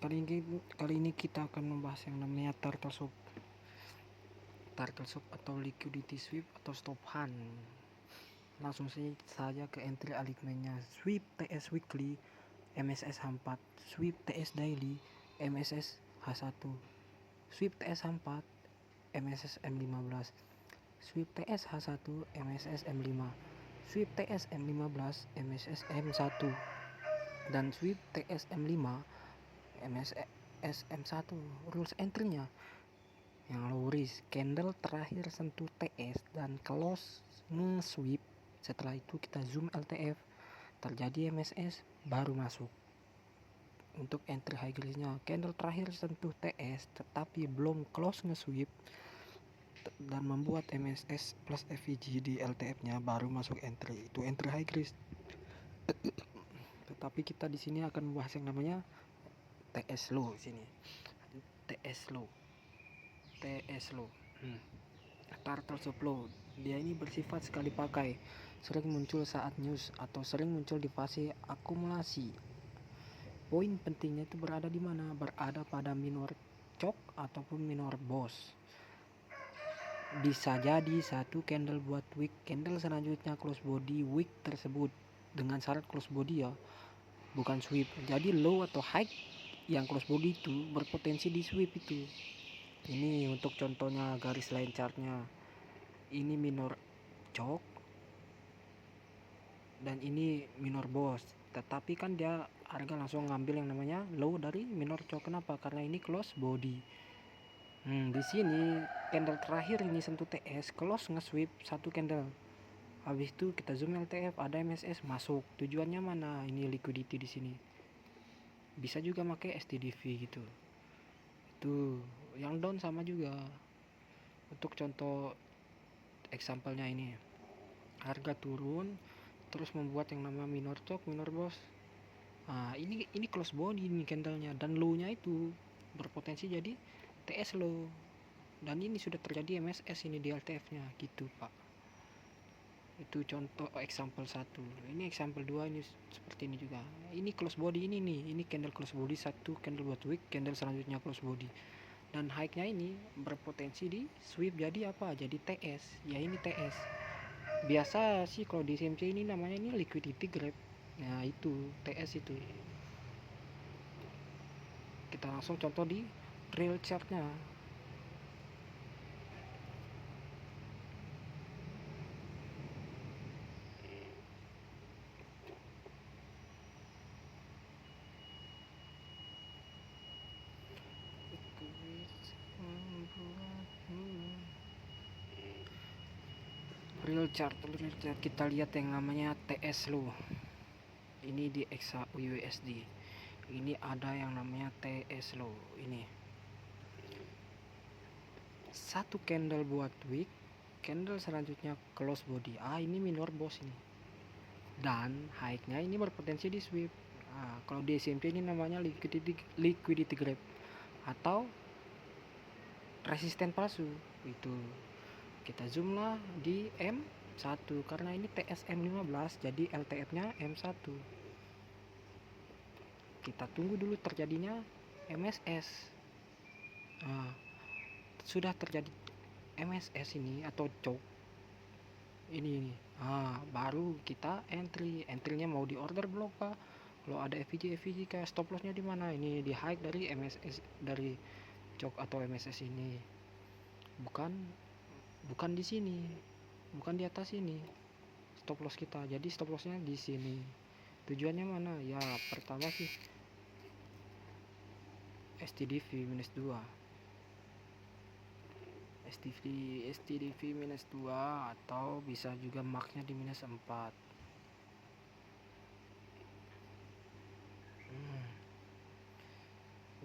Kali ini kita akan membahas yang namanya turtle soup atau liquidity sweep atau stop hunt. Langsung saja ke entry alignmentnya. Sweep TS weekly MSS H4, sweep TS daily MSS H1, sweep TS H4 MSS M15, sweep TS H1 MSS M5, sweep TS M15 MSS M1, dan sweep TS M5 MSS M1. Rules entry-nya yang low risk, candle terakhir sentuh TS dan close nge-sweep. Setelah itu kita zoom LTF, terjadi MSS baru masuk. Untuk entry high risk-nya, candle terakhir sentuh TS tetapi belum close nge-sweep dan membuat MSS plus FVG di LTF-nya baru masuk entry. Itu entry high risk. Tetapi kita di sini akan membahas yang namanya TS low sini. TS low. Turtle soup low. Dia ini bersifat sekali pakai, sering muncul saat news atau sering muncul di fase akumulasi. Poin pentingnya itu berada di mana? Berada pada minor chok ataupun minor boss. Bisa jadi satu candle buat wick, candle selanjutnya close body wick tersebut dengan syarat close body ya, bukan sweep. Jadi low atau high yang close body itu berpotensi di sweep itu. Ini untuk contohnya garis line chartnya. Ini minor chok dan ini minor boss. Tetapi kan dia harga langsung ngambil yang namanya low dari minor chok. Kenapa? Karena ini close body. Di sini candle terakhir ini sentuh TS, close nge-sweep satu candle. Habis itu kita zoom LTF, ada MSS masuk. Tujuannya mana? Ini liquidity di sini. Bisa juga pakai STDV gitu. Itu yang down sama juga. Untuk contoh example-nya ini, harga turun terus membuat yang nama minor chok, minor boss. Ini close body ini candlenya, dan low-nya itu berpotensi jadi TS low. Dan ini sudah terjadi MSS ini di LTF-nya gitu, Pak. Itu contoh example 1. Ini example 2 ini seperti ini juga. Ini close body ini nih. Ini candle close body 1, candle buat wick, candle selanjutnya close body. Dan high-nya ini berpotensi di sweep jadi apa? Jadi TS. Ya ini TS. Biasa sih kalau di CMC ini namanya ini liquidity grab. Nah, itu TS itu. Kita langsung contoh di real chart-nya. Real chart kita lihat yang namanya TS low. Ini di Exa USD. Ini ada yang namanya TS low. Ini satu candle buat wick, candle selanjutnya close body. Ini minor boss ini. Dan high-nya ini berpotensi di sweep. Kalau di SMP ini namanya liquidity grab atau resisten palsu. Itu kita zoom lah di M1 karena ini TSM 15 jadi LTF-nya M1. Kita tunggu dulu terjadinya MSS. Sudah terjadi MSS ini atau chok ini baru kita entry-nya mau di order block Pak. Kalau ada FVG kayak stop loss-nya di mana? Ini di high dari MSS, dari chok atau MSS ini. Bukan di sini, bukan di atas ini stop loss kita. Jadi stop loss-nya di sini. Tujuannya mana? Ya pertama sih STDV minus 2. STDV minus 2 atau bisa juga marknya di minus 4.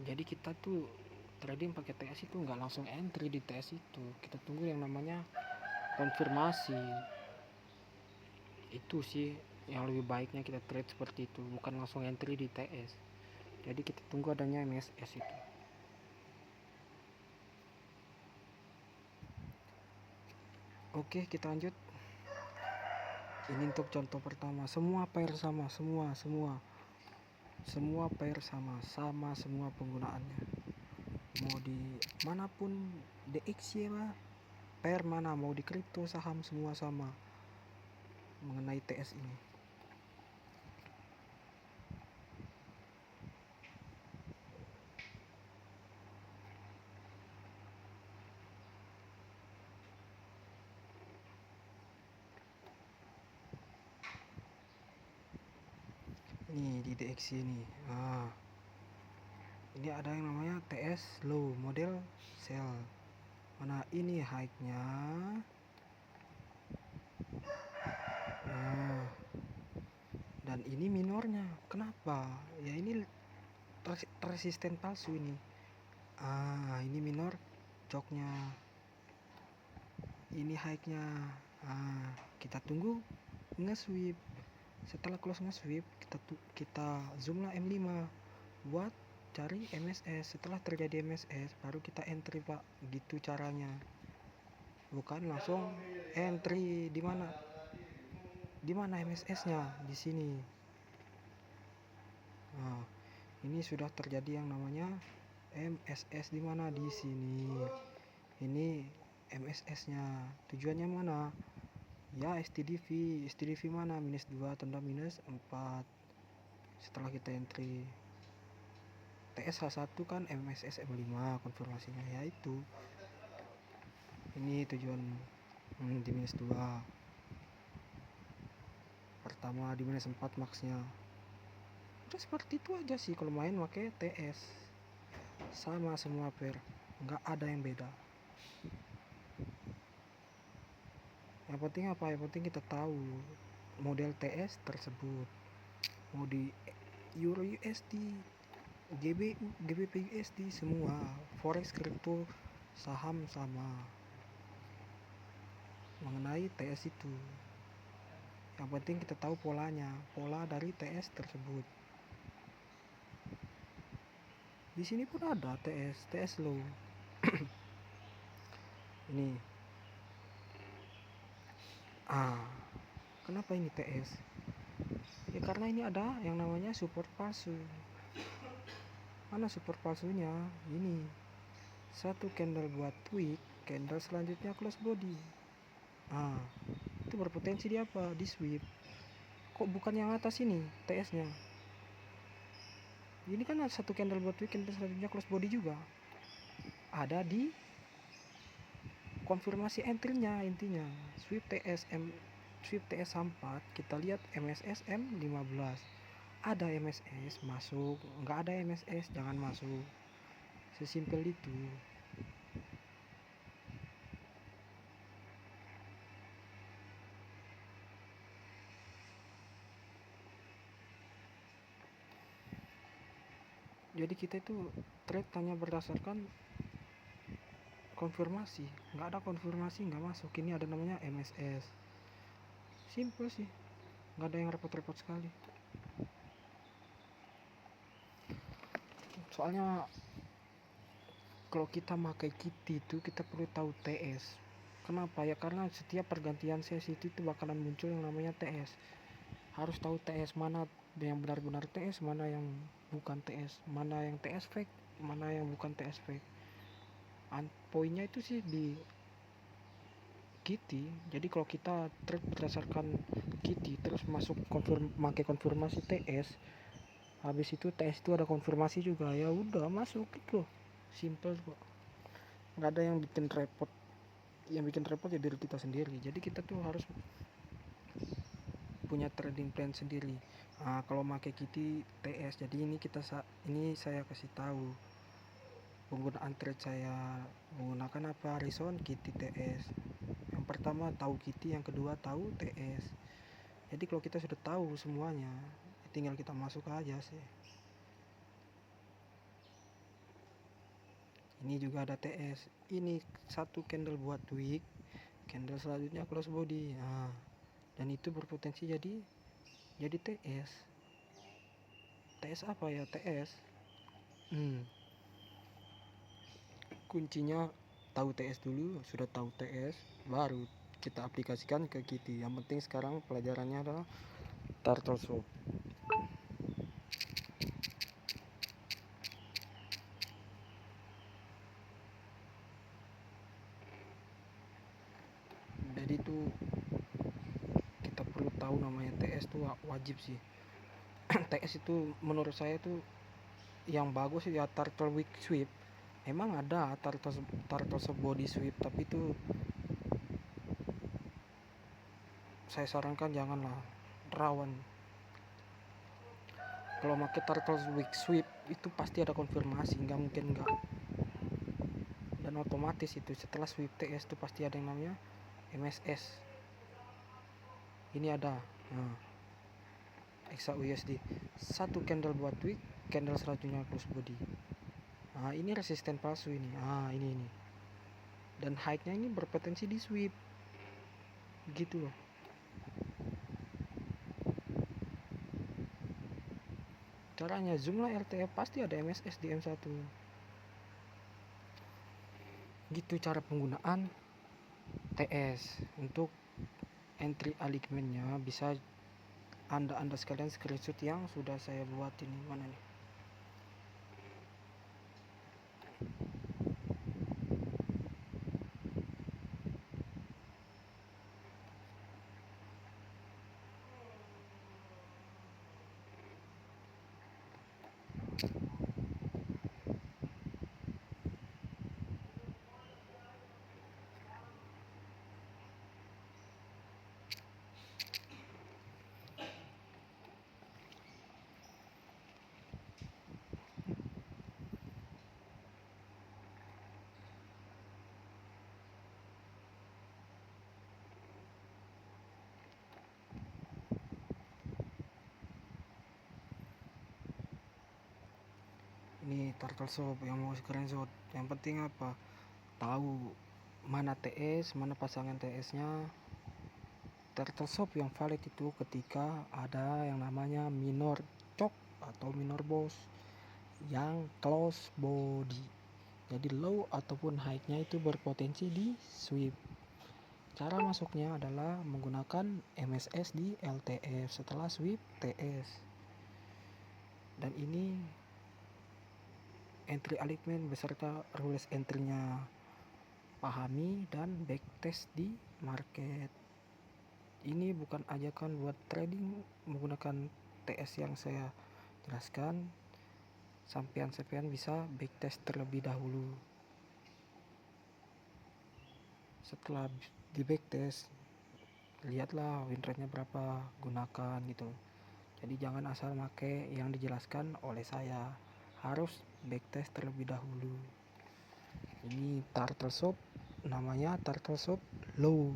Jadi kita tuh trading pakai TS itu nggak langsung entry di TS itu. Kita tunggu yang namanya konfirmasi. Itu sih yang lebih baiknya kita trade seperti itu, bukan langsung entry di TS. Jadi kita tunggu adanya MSS itu. Oke, kita lanjut. Ini untuk contoh pertama, semua pair sama, semua Semua pair sama semua penggunaannya, mau di manapun, DXY lah, pair mana, mau di kripto, saham, semua sama mengenai TS ini. Ini di DXY ini, ini ada yang namanya TS low model sell. Mana ini high-nya, dan ini minornya. Kenapa? Ya ini resisten palsu ini. Ini minor coknya, ini high-nya. Kita tunggu nge-sweep. Setelah close nge-sweep, kita zoom lah M5 buat cari MSS. Setelah terjadi MSS baru kita entry, Pak. Gitu caranya. Bukan langsung entry di mana? Di mana MSS-nya? Di sini. Nah, ini sudah terjadi yang namanya MSS di mana? Di sini. Ini MSS-nya. Tujuannya mana? Ya STDV mana? -2 tanda -4. Setelah kita entry TS H1 kan MSS M5 konfirmasinya, yaitu ini tujuan di -2. Pertama di -4 maxnya. Udah seperti itu aja sih kalau main pakai TS. Sama semua pair, nggak ada yang beda. Yang penting apa? Yang penting kita tahu model TS tersebut, mau di Euro USD, GBP USD, semua forex, kripto, saham sama mengenai TS itu. Yang penting kita tahu polanya, pola dari TS tersebut. Di sini pun ada TS low. Ini kenapa ini TS? Ya karena ini ada yang namanya support palsu. Mana support palsunya? Ini satu candle buat tweak, candle selanjutnya close body. Itu berpotensi di apa? Di sweep. Kok bukan yang atas ini TS-nya? Ini kan ada satu candle buat tweak, candle selanjutnya close body juga. Ada di konfirmasi entry-nya intinya. Sweep TS 4, kita lihat MSS M15. Ada MSS masuk, nggak ada MSS jangan masuk. Sesimpel itu. Jadi kita itu trade hanya berdasarkan konfirmasi. Nggak ada konfirmasi nggak masuk. Ini ada namanya MSS. Simple sih, nggak ada yang repot-repot sekali. Soalnya kalau kita pakai kitty itu kita perlu tahu TS. Kenapa? Ya karena setiap pergantian sesi itu bakalan muncul yang namanya TS. Harus tahu TS mana yang benar-benar TS, mana yang bukan TS, mana yang TS fake, mana yang bukan TS fake. Poinnya itu sih di kitty. Jadi kalau kita trade berdasarkan kitty terus masuk pakai konfirmasi TS, habis itu TS itu ada konfirmasi juga, ya udah masuk gitu. Simple kok, nggak ada yang bikin repot. Yang bikin repot ya diri kita sendiri. Jadi kita tuh harus punya trading plan sendiri. Kalau pakai kitty TS, jadi ini saya kasih tahu penggunaan trade saya menggunakan apa, Horizon kitty TS. Yang pertama tahu kitty, yang kedua tahu TS. Jadi kalau kita sudah tahu semuanya, tinggal kita masuk aja sih. Ini juga ada TS. Ini satu candle buat wick, candle selanjutnya close body. Dan itu berpotensi jadi TS. TS apa ya? TS. Kuncinya tahu TS dulu. Sudah tahu TS, baru kita aplikasikan ke kitty. Yang penting sekarang pelajarannya adalah turtle swap. itu kita perlu tahu namanya TS tuh wajib sih. TS itu menurut saya tuh yang bagus ya turtle wing sweep. Emang ada turtle body sweep, tapi itu saya sarankan janganlah, rawan. Kalau pakai turtle wing sweep itu pasti ada konfirmasi, nggak mungkin nggak. Dan otomatis itu setelah sweep TS itu pasti ada yang namanya MSS. Ini ada, nah, Exa USD. Satu candle buat wick, candle selanjutnya close body. Nah, ini resisten palsu ini. Ah, ini. Dan high-nya ini berpotensi di sweep. Gitu loh. Caranya zoom lah RTF, pasti ada MSS di M1. Gitu cara penggunaan TS. Untuk entry alignment-nya bisa anda sekalian screenshot yang sudah saya buat ini. Mana nih? Ini turtle shop yang mau screenshot. Yang penting apa? Tahu mana TS, mana pasangan TS-nya. Turtle shop yang valid itu ketika ada yang namanya minor choke atau minor boss yang close body. Jadi low ataupun high-nya itu berpotensi di sweep. Cara masuknya adalah menggunakan MSS di LTF setelah sweep TS. Dan ini entry alignment beserta rules entry-nya pahami dan backtest di market. Ini bukan ajakan buat trading menggunakan TS yang saya jelaskan. Sampean bisa backtest terlebih dahulu. Setelah di backtest, lihatlah win rate-nya berapa, gunakan gitu. Jadi jangan asal make yang dijelaskan oleh saya, harus backtest terlebih dahulu. Ini turtle shop, namanya turtle shop low,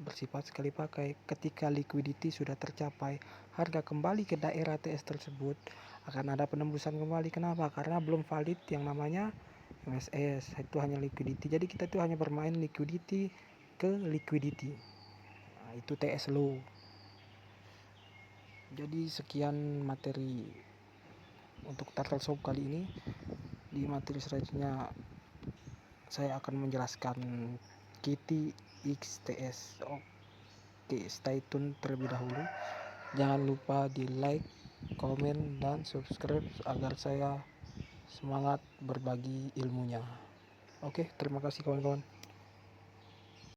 bersifat sekali pakai. Ketika liquidity sudah tercapai, harga kembali ke daerah TS tersebut akan ada penembusan kembali. Kenapa? Karena belum valid yang namanya MSS, itu hanya liquidity. Jadi kita tuh hanya bermain liquidity ke liquidity. Nah, itu TS low. Jadi sekian materi untuk turtle shop kali ini. Di materi selanjutnya saya akan menjelaskan Kitty XTS. Oke, stay tune terlebih dahulu. Jangan lupa di like, komen, dan subscribe agar saya semangat berbagi ilmunya. Oke, terima kasih kawan-kawan.